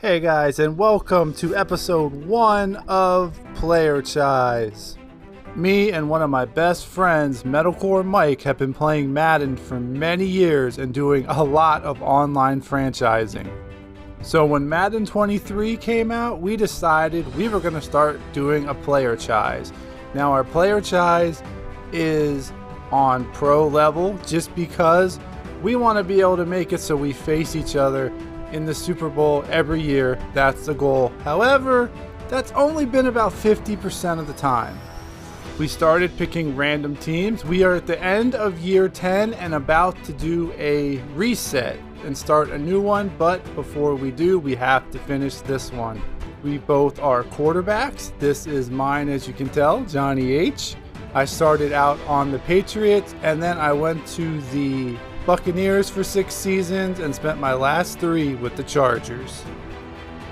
Hey guys, and welcome to episode 1 of Playerchise. Me and one of my best friends, Metalcore Mike, have been playing Madden for many years and doing a lot of online franchising. So when Madden 23 came out, we decided we were going to start doing a Playerchise. Now our Playerchise is on pro level just because we want to be able to make it so we face each other in the Super Bowl every year. That's the goal. However, that's only been about 50% of the time. We started picking random teams. We are at the end of year 10 and about to do a reset and start a new one, but before we do, we have to finish this one. We both are quarterbacks. This is mine, as you can tell, Johnny H. I started out on the Patriots and then I went to the Buccaneers for 6 seasons and spent my last 3 with the Chargers.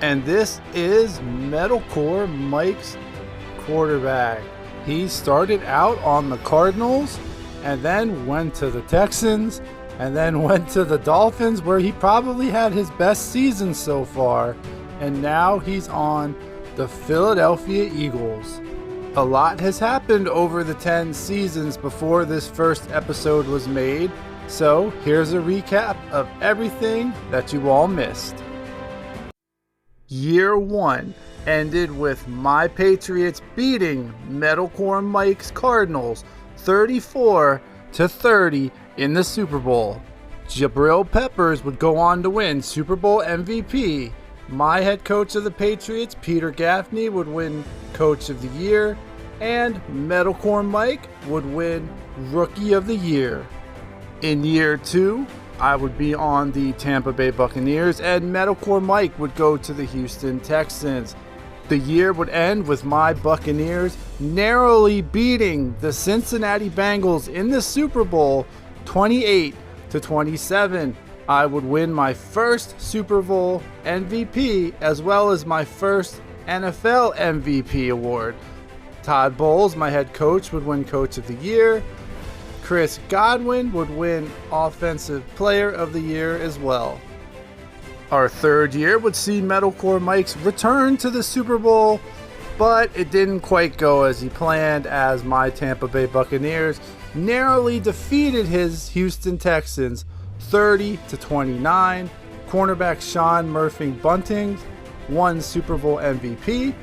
And this is Metalcore Mike's quarterback. He started out on the Cardinals and then went to the Texans and then went to the Dolphins, where he probably had his best season so far, and now he's on the Philadelphia Eagles. A lot has happened over the 10 seasons before this first episode was made. So here's a recap of everything that you all missed. Year 1 ended with my Patriots beating Metalcore Mike's Cardinals 34-30 in the Super Bowl. Jabril Peppers would go on to win Super Bowl MVP. My head coach of the Patriots, Peter Gaffney, would win Coach of the Year, and Metalcore Mike would win Rookie of the Year. In year 2, I would be on the Tampa Bay Buccaneers and Metalcore Mike would go to the Houston Texans. The year would end with my Buccaneers narrowly beating the Cincinnati Bengals in the Super Bowl 28-27. I would win my first Super Bowl MVP as well as my first NFL MVP award. Todd Bowles, my head coach, would win Coach of the Year. Chris Godwin would win Offensive Player of the Year as well. Our third year would see Metalcore Mike's return to the Super Bowl, but it didn't quite go as he planned, as my Tampa Bay Buccaneers narrowly defeated his Houston Texans 30-29. Cornerback Sean Murphy-Bunting won Super Bowl MVP.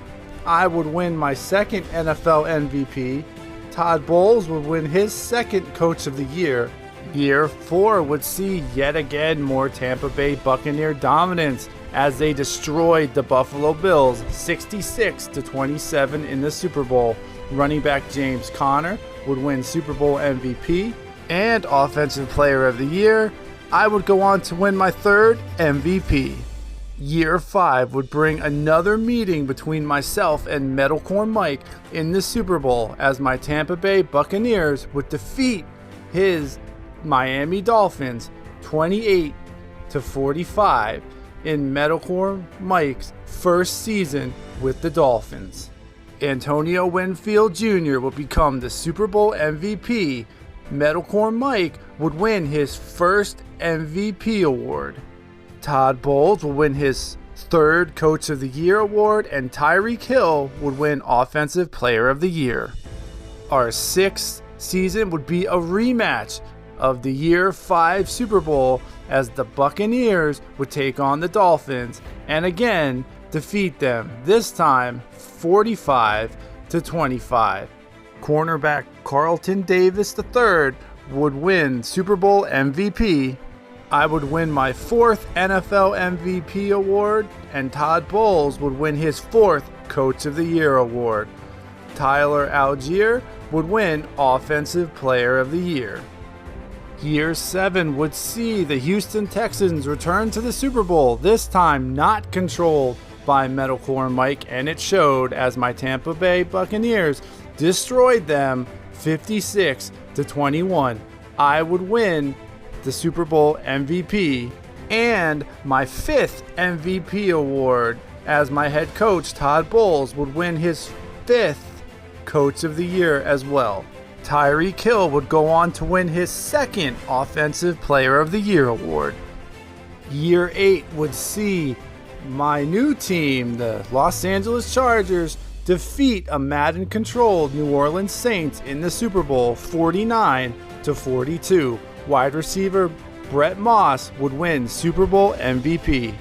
I would win my second NFL MVP. Todd Bowles would win his second Coach of the Year. Year 4 would see yet again more Tampa Bay Buccaneer dominance as they destroyed the Buffalo Bills 66-27 in the Super Bowl. Running back James Conner would win Super Bowl MVP and Offensive Player of the Year. I would go on to win my third MVP. Year 5 would bring another meeting between myself and Metalcore Mike in the Super Bowl, as my Tampa Bay Buccaneers would defeat his Miami Dolphins 28-45 in Metalcore Mike's first season with the Dolphins. Antonio Winfield Jr. would become the Super Bowl MVP. Metalcore Mike would win his first MVP award. Todd Bowles will win his third Coach of the Year award, and Tyreek Hill would win Offensive Player of the Year. Our 6th season would be a rematch of the Year 5 Super Bowl, as the Buccaneers would take on the Dolphins and again defeat them, this time 45-25. Cornerback Carlton Davis III would win Super Bowl MVP. I would win my 4th NFL MVP award, and Todd Bowles would win his 4th Coach of the Year award. Tyler Algier would win Offensive Player of the Year. Year 7 would see the Houston Texans return to the Super Bowl, this time not controlled by Metalcore Mike, and it showed as my Tampa Bay Buccaneers destroyed them 56-21. I would win the Super Bowl MVP and my 5th MVP award, as my head coach Todd Bowles would win his 5th Coach of the Year as well. Tyreek Hill would go on to win his 2nd Offensive Player of the Year award. Year 8 would see my new team, the Los Angeles Chargers, defeat a Madden-controlled New Orleans Saints in the Super Bowl 49-42. Wide receiver Brett Moss would win Super Bowl MVP.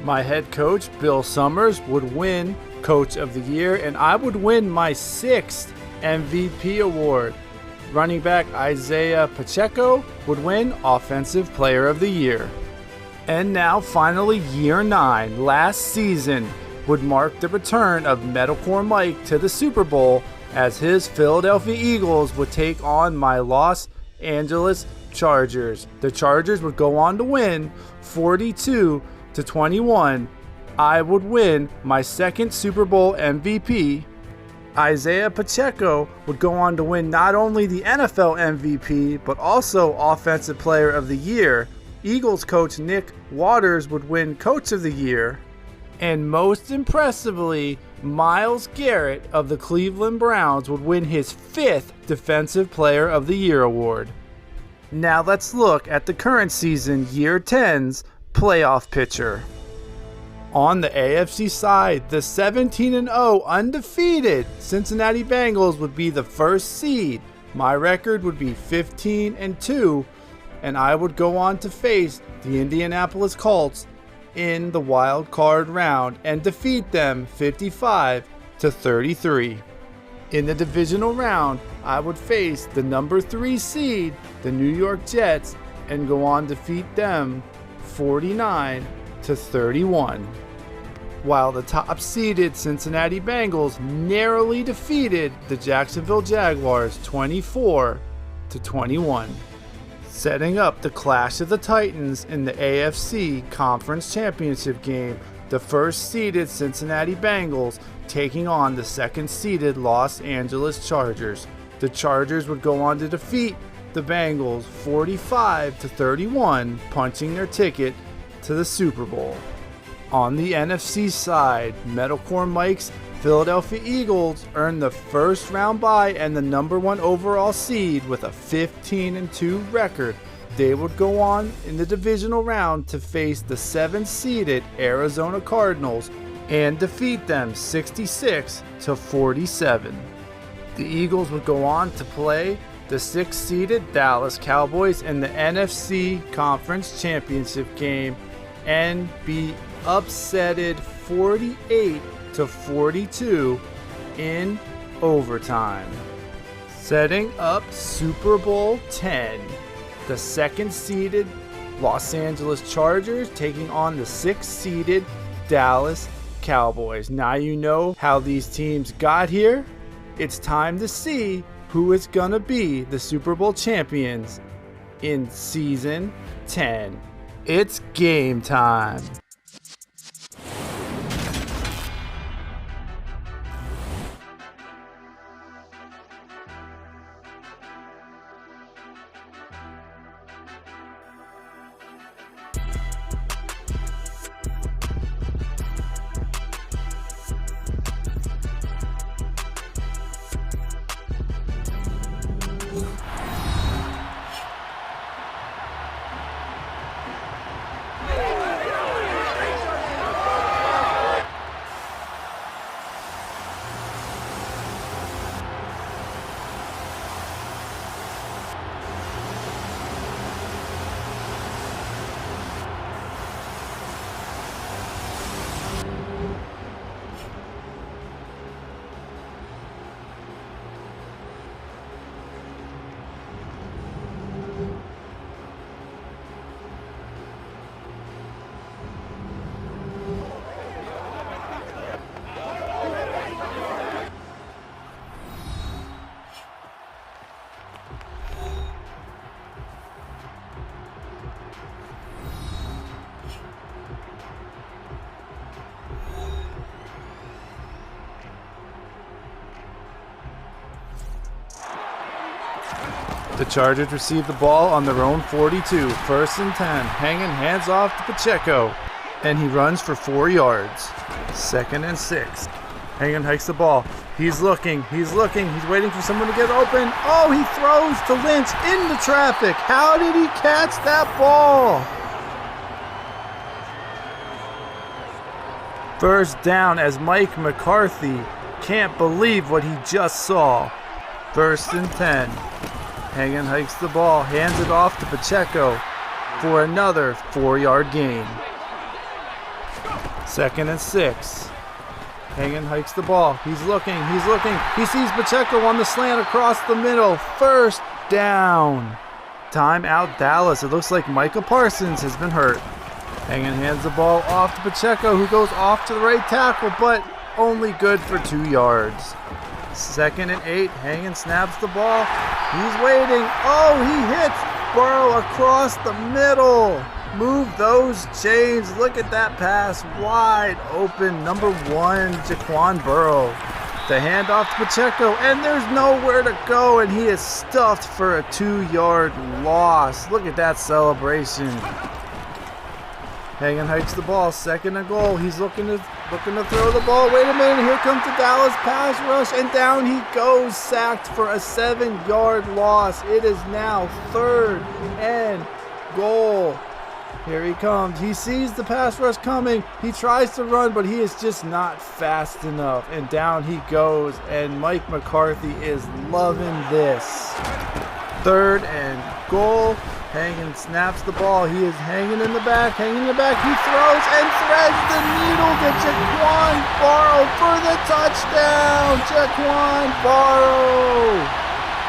My head coach, Bill Summers, would win Coach of the Year, and I would win my 6th MVP award. Running back Isaiah Pacheco would win Offensive Player of the Year. And now, finally, Year 9, last season, would mark the return of Metalcore Mike to the Super Bowl as his Philadelphia Eagles would take on my Los Angeles Chargers. The Chargers would go on to win 42-21. I would win my 2nd Super Bowl MVP. Isaiah Pacheco would go on to win not only the NFL MVP, but also Offensive Player of the Year. Eagles coach Nick Waters would win Coach of the Year. And most impressively, Myles Garrett of the Cleveland Browns would win his 5th Defensive Player of the Year award. Now let's look at the current season, Year 10's playoff picture. On the AFC side, the 17-0 undefeated Cincinnati Bengals would be the first seed. My record would be 15-2, and I would go on to face the Indianapolis Colts in the wild card round and defeat them 55-33. In the divisional round, I would face the number 3 seed, the New York Jets, and go on to defeat them 49-31. While the top-seeded Cincinnati Bengals narrowly defeated the Jacksonville Jaguars 24-21. Setting up the Clash of the Titans in the AFC Conference Championship game, the first-seeded Cincinnati Bengals taking on the second-seeded Los Angeles Chargers. The Chargers would go on to defeat the Bengals 45-31, punching their ticket to the Super Bowl. On the NFC side, Metalcore Mike's Philadelphia Eagles earned the first-round bye and the number 1 overall seed with a 15-2 record. They would go on in the divisional round to face the 7th-seeded Arizona Cardinals and defeat them 66-47. The Eagles would go on to play the 6th-seeded Dallas Cowboys in the NFC Conference Championship game and be upsetted 48-42 in overtime. Setting up Super Bowl 10, the 2nd-seeded Los Angeles Chargers taking on the 6th-seeded Dallas Cowboys. Now you know how these teams got here. It's time to see who is going to be the Super Bowl champions in Season 10. It's game time. The Chargers receive the ball on their own 42, 1st and 10, hanging hands off to Pacheco, and he runs for 4 yards. 2nd and 6. Hanging hikes the ball. He's looking, he's waiting for someone to get open. Oh, he throws to Lynch into traffic. How did he catch that ball? First down as Mike McCarthy can't believe what he just saw. 1st and 10. Hagen hikes the ball, hands it off to Pacheco for another 4-yard gain. 2nd and 6. Hagen hikes the ball. He's looking. He sees Pacheco on the slant across the middle. 1st down. Timeout Dallas. It looks like Micah Parsons has been hurt. Hagen hands the ball off to Pacheco, who goes off to the right tackle, but only good for 2 yards. 2nd and 8. Hagen snaps the ball. He's waiting. Oh, he hits Burrow across the middle. Move those chains. Look at that pass. Wide open. Number 1, Jaquan Burrow. The handoff to Pacheco, and there's nowhere to go, and he is stuffed for a 2-yard loss. Look at that celebration. Hagen hikes the ball. 2nd and goal. He's looking to throw the ball. Wait a minute. Here comes the Dallas pass rush, and down he goes, sacked for a 7-yard loss. It is now 3rd and goal. Here he comes. He sees the pass rush coming. He tries to run, but he is just not fast enough. And down he goes, and Mike McCarthy is loving this. 3rd and goal. Hagen snaps the ball. He is hanging in the back. He throws and threads the needle to Jaquan Burrow for the touchdown. Jaquan Burrow.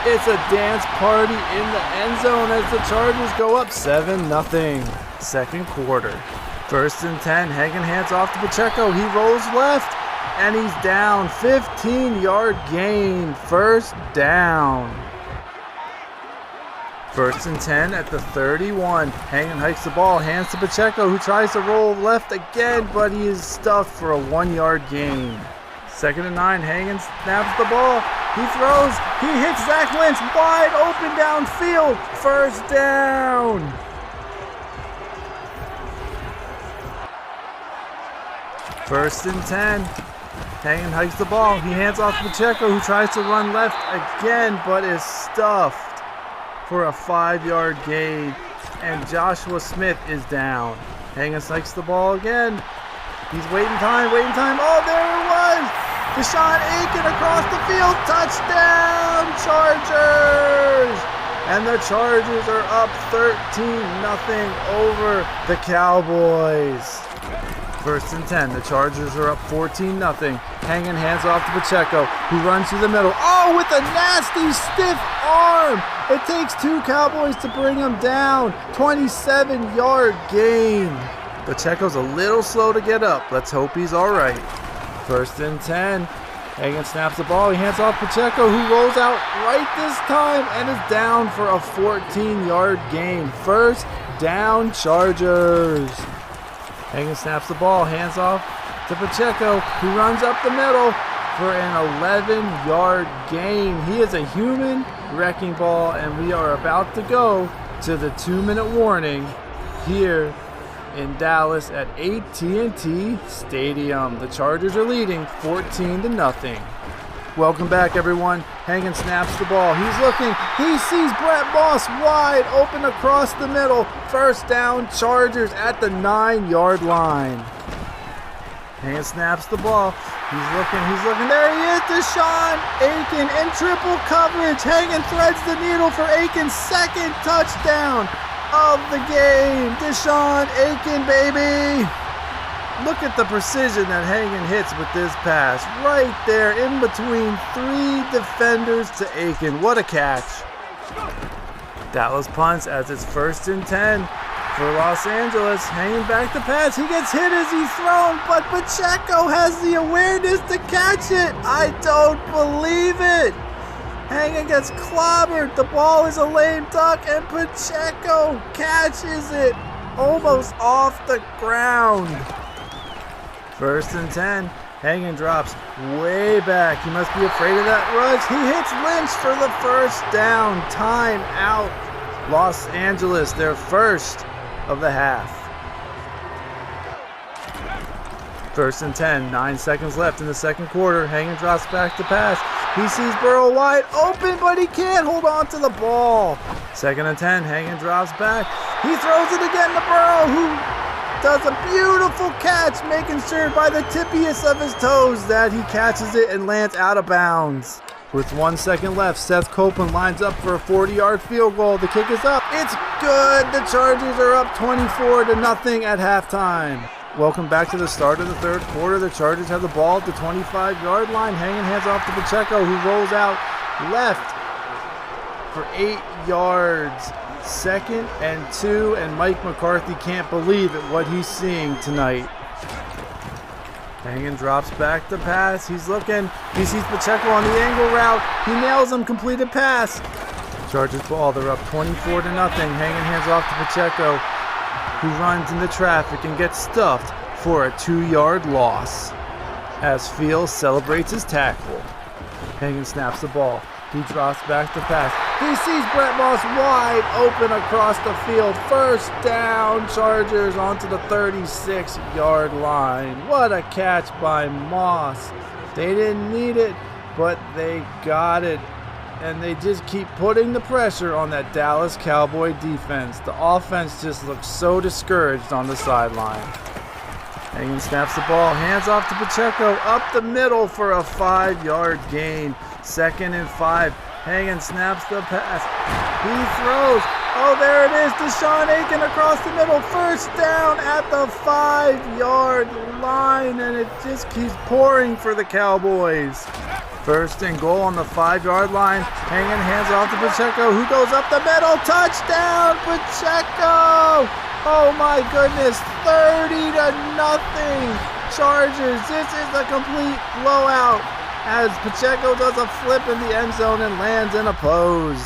It's a dance party in the end zone as the Chargers go up 7-0. 2nd quarter. 1st and 10. Hagen hands off to Pacheco. He rolls left, and he's down. 15-yard gain. 1st down. 1st and 10 at the 31. Hagen hikes the ball, hands to Pacheco, who tries to roll left again, but he is stuffed for a 1-yard gain. 2nd and 9. Hagen snaps the ball. He throws. He hits Zach Lynch wide open downfield. 1st down. 1st and 10. Hagen hikes the ball. He hands off to Pacheco, who tries to run left again, but is stuffed for a 5-yard gain, and Joshua Smith is down. Hagen hikes the ball again. He's waiting time. Oh, there it was! Deshaun Aiken across the field. Touchdown, Chargers! And the Chargers are up 13-0 over the Cowboys. 1st and 10. The Chargers are up 14-0. Hagen hands off to Pacheco, who runs through the middle. Oh, with a nasty stiff arm! It takes 2 Cowboys to bring him down. 27-yard gain. Pacheco's a little slow to get up. Let's hope he's all right. 1st and 10. Hagen snaps the ball. He hands off Pacheco, who rolls out right this time and is down for a 14-yard gain. 1st down, Chargers. Hagen snaps the ball, hands off to Pacheco, who runs up the middle for an 11-yard gain. He is a human wrecking ball, and we are about to go to the 2-minute warning here in Dallas at AT&T Stadium. The Chargers are leading 14-0. Welcome back, everyone. Hagen snaps the ball. He's looking. He sees Brett Moss wide open across the middle. 1st down, Chargers at the 9-yard line. Hagen snaps the ball. He's looking. There he is, Deshaun Aiken in triple coverage. Hagen threads the needle for Aiken's 2nd touchdown of the game. Deshaun Aiken, baby. Look at the precision that Hagen hits with this pass. Right there in between 3 defenders to Aiken. What a catch. Dallas punts as it's 1st and 10 for Los Angeles. Hanging back the pass. He gets hit as he's thrown, but Pacheco has the awareness to catch it. I don't believe it. Hagen gets clobbered. The ball is a lame duck, and Pacheco catches it almost off the ground. 1st and 10. Hagen drops way back. He must be afraid of that rush. He hits Lynch for the 1st down. Time out. Los Angeles, their 1st of the half. 1st and 10. 9 seconds left in the 2nd quarter. Hagen drops back to pass. He sees Burrow wide open, but he can't hold on to the ball. 2nd and 10. Hagen drops back. He throws it again to Burrow, who does a beautiful catch, making sure by the tippiest of his toes that he catches it and lands out of bounds. With 1 second left, Seth Copeland lines up for a 40-yard field goal. The kick is up. It's good. The Chargers are up 24-0 at halftime. Welcome back to the start of the third quarter. The Chargers have the ball at the 25-yard line, hanging hands off to Pacheco, who rolls out left for 8 yards. 2nd and 2, and Mike McCarthy can't believe it what he's seeing tonight. Hanging drops back the pass. He's looking. He sees Pacheco on the angle route. He nails him. Completed pass. Chargers ball. They're up 24-0. Hanging hands off to Pacheco, who runs into traffic and gets stuffed for a 2-yard loss as Fields celebrates his tackle. Hanging snaps the ball. He drops back the pass. He sees Brett Moss wide open across the field. First down, Chargers onto the 36-yard line. What a catch by Moss. They didn't need it, but they got it. And they just keep putting the pressure on that Dallas Cowboy defense. The offense just looks so discouraged on the sideline. Hagan snaps the ball, hands off to Pacheco, up the middle for a 5-yard gain. 2nd and 5. Hagan snaps the pass. He throws. Oh, there it is. Deshaun Aiken across the middle. First down at the 5-yard line, and it just keeps pouring for the Cowboys. 1st and goal on the 5-yard line. Hanging hands off to Pacheco, who goes up the middle. Touchdown, Pacheco! Oh my goodness, 30-0. Chargers. This is a complete blowout as Pacheco does a flip in the end zone and lands in a pose.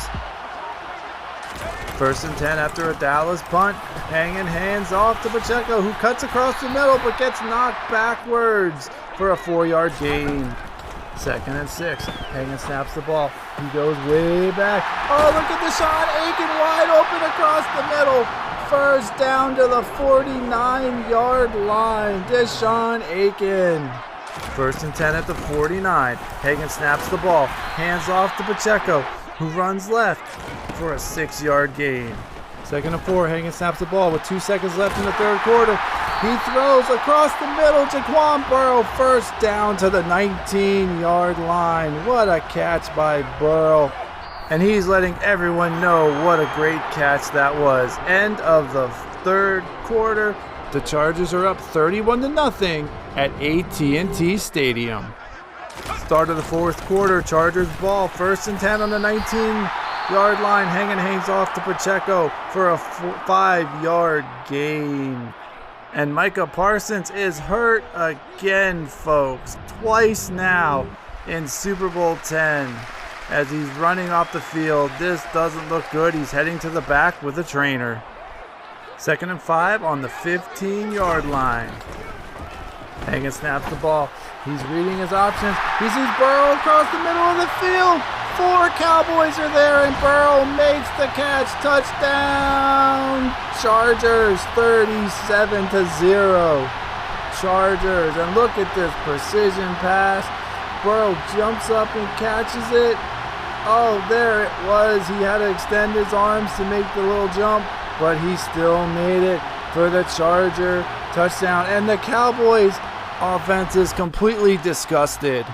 1st and 10 after a Dallas punt. Hanging hands off to Pacheco, who cuts across the middle but gets knocked backwards for a 4-yard gain. 2nd and 6. Hagan snaps the ball. He goes way back. Oh, look at Deshaun Aiken wide open across the middle. First down to the 49-yard line. Deshaun Aiken. 1st and 10 at the 49. Hagan snaps the ball. Hands off to Pacheco, who runs left for a 6-yard gain. 2nd and 4. Hagan snaps the ball with 2 seconds left in the third quarter. He throws across the middle. Jaquan Burrow, first down to the 19-yard line. What a catch by Burrow. And he's letting everyone know what a great catch that was. End of the third quarter. The Chargers are up 31-0 at AT&T Stadium. Start of the fourth quarter. Chargers ball. 1st and 10 on the 19-yard line. Hagan hangs off to Pacheco for a 5-yard gain. And Micah Parsons is hurt again, folks. Twice now in Super Bowl 10 as he's running off the field. This doesn't look good. He's heading to the back with a trainer. 2nd and 5 on the 15-yard line. Hagan snaps the ball. He's reading his options. He sees Burrow across the middle of the field. 4 Cowboys are there, and Burrow makes the catch. Touchdown! Chargers 37-0. Chargers. And look at this precision pass. Burrow jumps up and catches it. Oh, there it was. He had to extend his arms to make the little jump, but he still made it for the Charger touchdown. And the Cowboys offense is completely disgusted.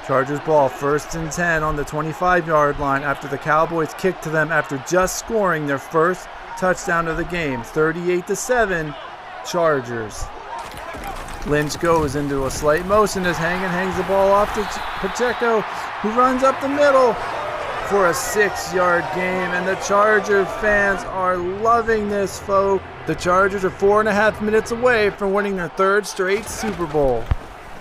Chargers ball, 1st and 10 on the 25-yard line after the Cowboys kicked to them after just scoring their first touchdown of the game. 38-7, Chargers. Lynch goes into a slight motion as Hagan hangs the ball off to Pacheco, who runs up the middle for a 6-yard gain. And the Charger fans are loving this, folks. The Chargers are 4.5 minutes away from winning their 3rd straight Super Bowl.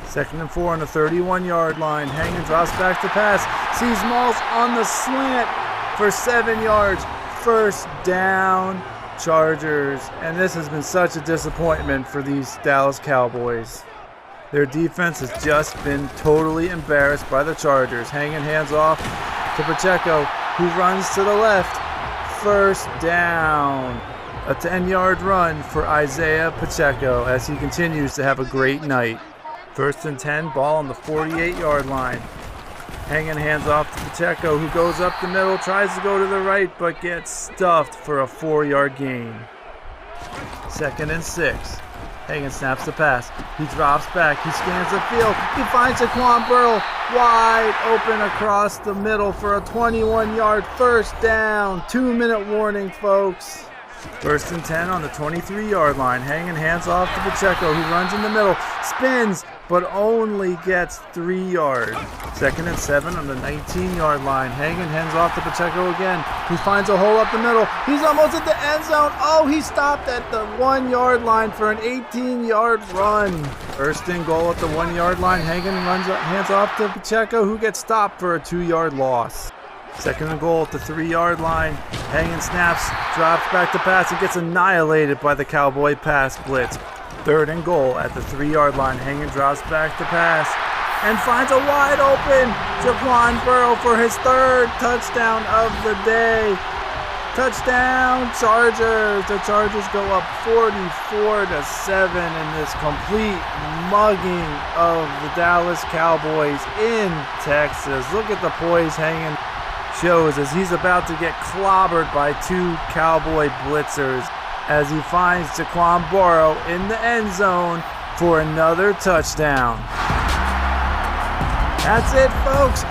2nd and 4 on the 31-yard line. Hagan drops back to pass. Sees Moss on the slant for 7 yards. First down, Chargers. And this has been such a disappointment for these Dallas Cowboys. Their defense has just been totally embarrassed by the Chargers. Hagan hands off to Pacheco, who runs to the left. First down. A 10-yard run for Isaiah Pacheco as he continues to have a great night. 1st and 10, ball on the 48-yard line. Hagan hands off to Pacheco, who goes up the middle, tries to go to the right, but gets stuffed for a 4-yard gain. 2nd and 6. Hagan snaps the pass. He drops back. He scans the field. He finds Jaquan Burrow wide open across the middle for a 21-yard first down. 2-minute warning, folks. 1st and 10 on the 23-yard line. Hagan hands off to Pacheco, who runs in the middle, spins, but only gets 3 yards. 2nd and 7 on the 19-yard line. Hagan hands off to Pacheco again. He finds a hole up the middle. He's almost at the end zone. Oh, he stopped at the 1-yard line for an 18-yard run. 1st and goal at the 1-yard line. Hagan hands off to Pacheco, who gets stopped for a 2-yard loss. 2nd and goal at the 3-yard line. Hagan snaps, drops back to pass, and gets annihilated by the Cowboy pass blitz. 3rd and goal at the 3-yard line. Hagan drops back to pass and finds a wide open Jaquan Burrow for his 3rd touchdown of the day. Touchdown, Chargers! The Chargers go up 44-7 in this complete mugging of the Dallas Cowboys in Texas. Look at the poise Hagan shows as he's about to get clobbered by 2 Cowboy blitzers as he finds Jaquan Burrow in the end zone for another touchdown. That's it, folks.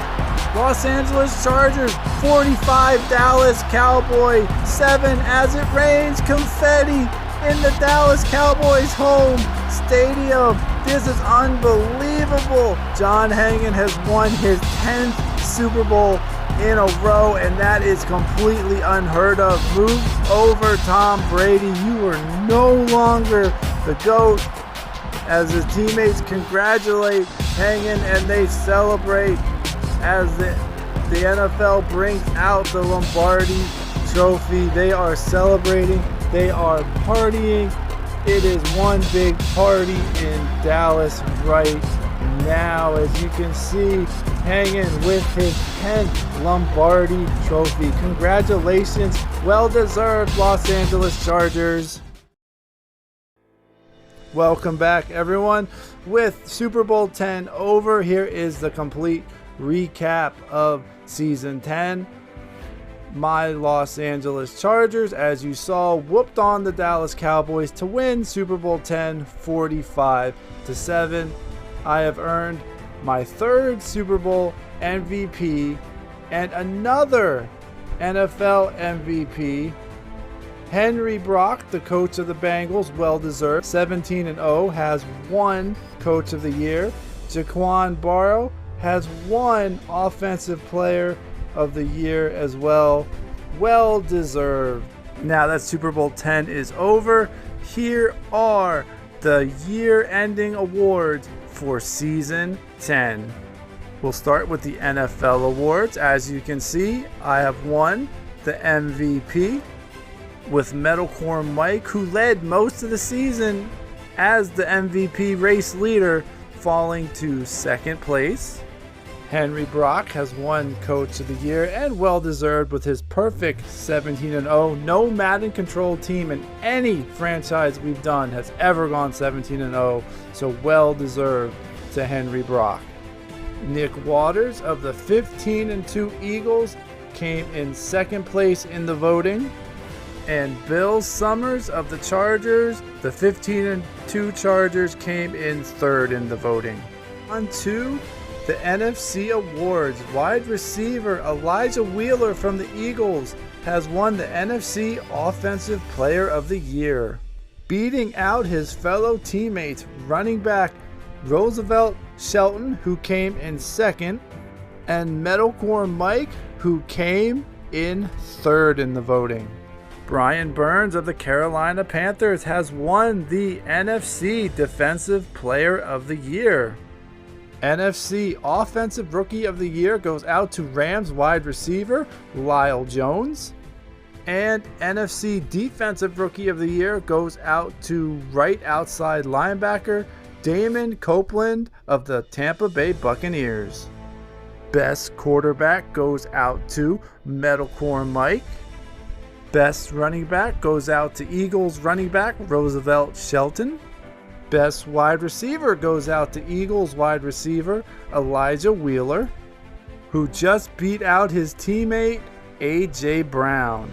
Los Angeles Chargers 45, Dallas Cowboy 7 as it rains confetti in the Dallas Cowboys home stadium. This is unbelievable. John Hagan has won his 10th Super Bowl in a row, and that is completely unheard of. Move over, Tom Brady. You are no longer the GOAT, as his teammates congratulate Hagan and they celebrate as the NFL brings out the Lombardi Trophy. They are celebrating. They are partying. It is one big party in Dallas right now, as you can see, Hagan with his 10th Lombardi Trophy. Congratulations, well-deserved, Los Angeles Chargers. Welcome back, everyone. With Super Bowl 10 over, here is the complete recap of Season 10. My Los Angeles Chargers, as you saw, whooped on the Dallas Cowboys to win Super Bowl 10 45-7. I have earned my 3rd Super Bowl MVP and another NFL MVP. Henry Brock, the coach of the Bengals, well-deserved. 17-0, has won Coach of the Year. Jaquan Burrow has won Offensive Player of the Year as well. Well-deserved. Now that Super Bowl 10 is over, here are the year-ending awards for Season 10. We'll start with the NFL awards. As you can see, I have won the MVP with Metalcore Mike, who led most of the season as the MVP race leader, falling to 2nd place. Henry Brock has won Coach of the Year, and well-deserved with his perfect 17-0. No Madden controlled team in any franchise we've done has ever gone 17-0, so well-deserved to Henry Brock. Nick Waters of the 15-2 Eagles came in 2nd place in the voting, and Bill Summers of the Chargers, the 15-2 Chargers, came in 3rd in the voting. On to the NFC awards. Wide receiver Elijah Wheeler from the Eagles has won the NFC Offensive Player of the Year, beating out his fellow teammates running back Roosevelt Shelton, who came in 2nd, and Metalcore Mike, who came in 3rd in the voting. Brian Burns of the Carolina Panthers has won the NFC Defensive Player of the Year. NFC Offensive Rookie of the Year goes out to Rams wide receiver Lyle Jones. And NFC Defensive Rookie of the Year goes out to right outside linebacker Damon Copeland of the Tampa Bay Buccaneers. Best quarterback goes out to Metalcore Mike. Best running back goes out to Eagles running back Roosevelt Shelton. Best wide receiver goes out to Eagles wide receiver Elijah Wheeler, who just beat out his teammate A.J. Brown.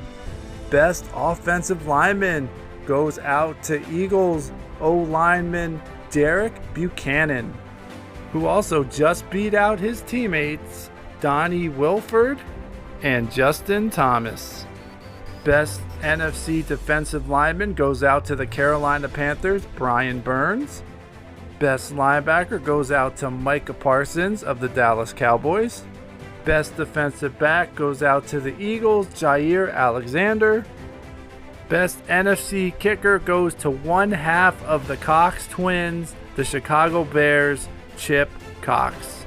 Best offensive lineman goes out to Eagles O-lineman Derek Buchanan, who also just beat out his teammates Donnie Wilford and Justin Thomas. Best NFC defensive lineman goes out to the Carolina Panthers' Brian Burns. Best linebacker goes out to Micah Parsons of the Dallas Cowboys. Best defensive back goes out to the Eagles' Jair Alexander. Best NFC kicker goes to one half of the Cox twins, the Chicago Bears' Chip Cox.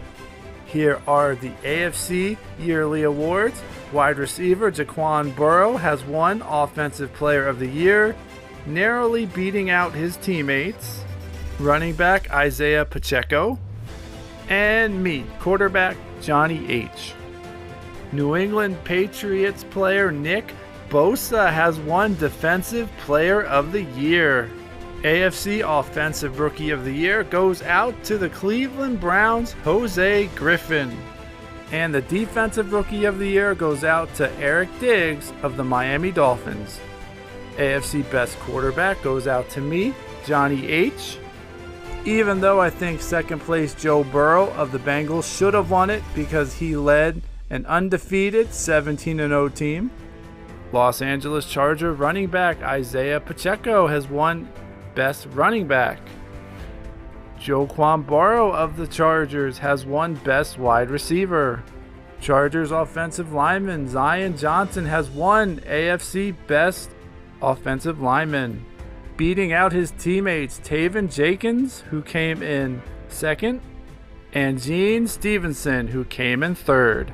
Here are the AFC yearly awards. Wide receiver Jaquan Burrow has won Offensive Player of the Year, narrowly beating out his teammates. Running back Isaiah Pacheco. And me, quarterback Johnny H. New England Patriots player Nick Bosa has won Defensive Player of the Year. AFC Offensive Rookie of the Year goes out to the Cleveland Browns' Jose Griffin. And the Defensive Rookie of the Year goes out to Eric Diggs of the Miami Dolphins. AFC Best Quarterback goes out to me, Johnny H. Even though I think second place Joe Burrow of the Bengals should have won it because he led an undefeated 17-0 team. Los Angeles Charger running back Isaiah Pacheco has won Best Running Back. Jaquan Burrow of the Chargers has won Best Wide Receiver. Chargers offensive lineman Zion Johnson has won AFC Best Offensive Lineman, beating out his teammates Taven Jenkins, who came in second, and Gene Stevenson, who came in third.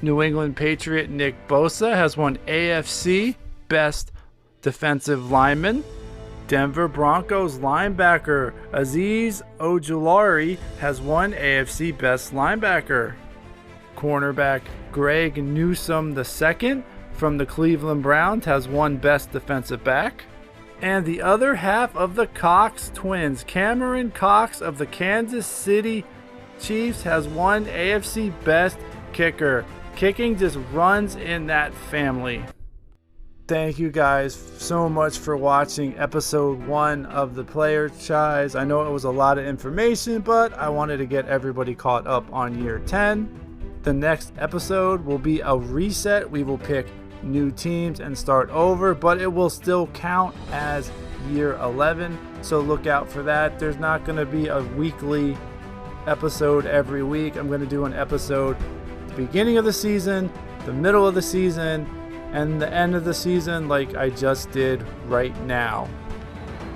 New England Patriot Nick Bosa has won AFC Best Defensive Lineman. Denver Broncos linebacker Azeez Ojulari has won AFC Best Linebacker. Cornerback Greg Newsome II from the Cleveland Browns has won Best Defensive Back. And the other half of the Cox twins, Cameron Cox of the Kansas City Chiefs, has won AFC Best Kicker. Kicking just runs in that family. Thank you guys so much for watching episode 1 of the Playerchise. I know it was a lot of information, but I wanted to get everybody caught up on year 10. The next episode will be a reset. We will pick new teams and start over, but it will still count as year 11. So look out for that. There's not going to be a weekly episode every week. I'm going to do an episode at the beginning of the season, the middle of the season, and the end of the season like I just did right now.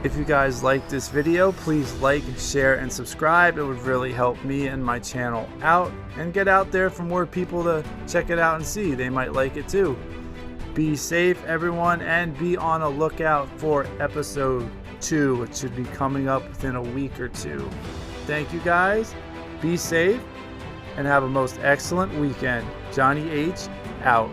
If you guys like this video, please like, share, and subscribe. It would really help me and my channel out and get out there for more people to check it out and see. They might like it too. Be safe, everyone, and be on a lookout for episode 2, which should be coming up within a week or two. Thank you guys. Be safe and have a most excellent weekend. Johnny H out.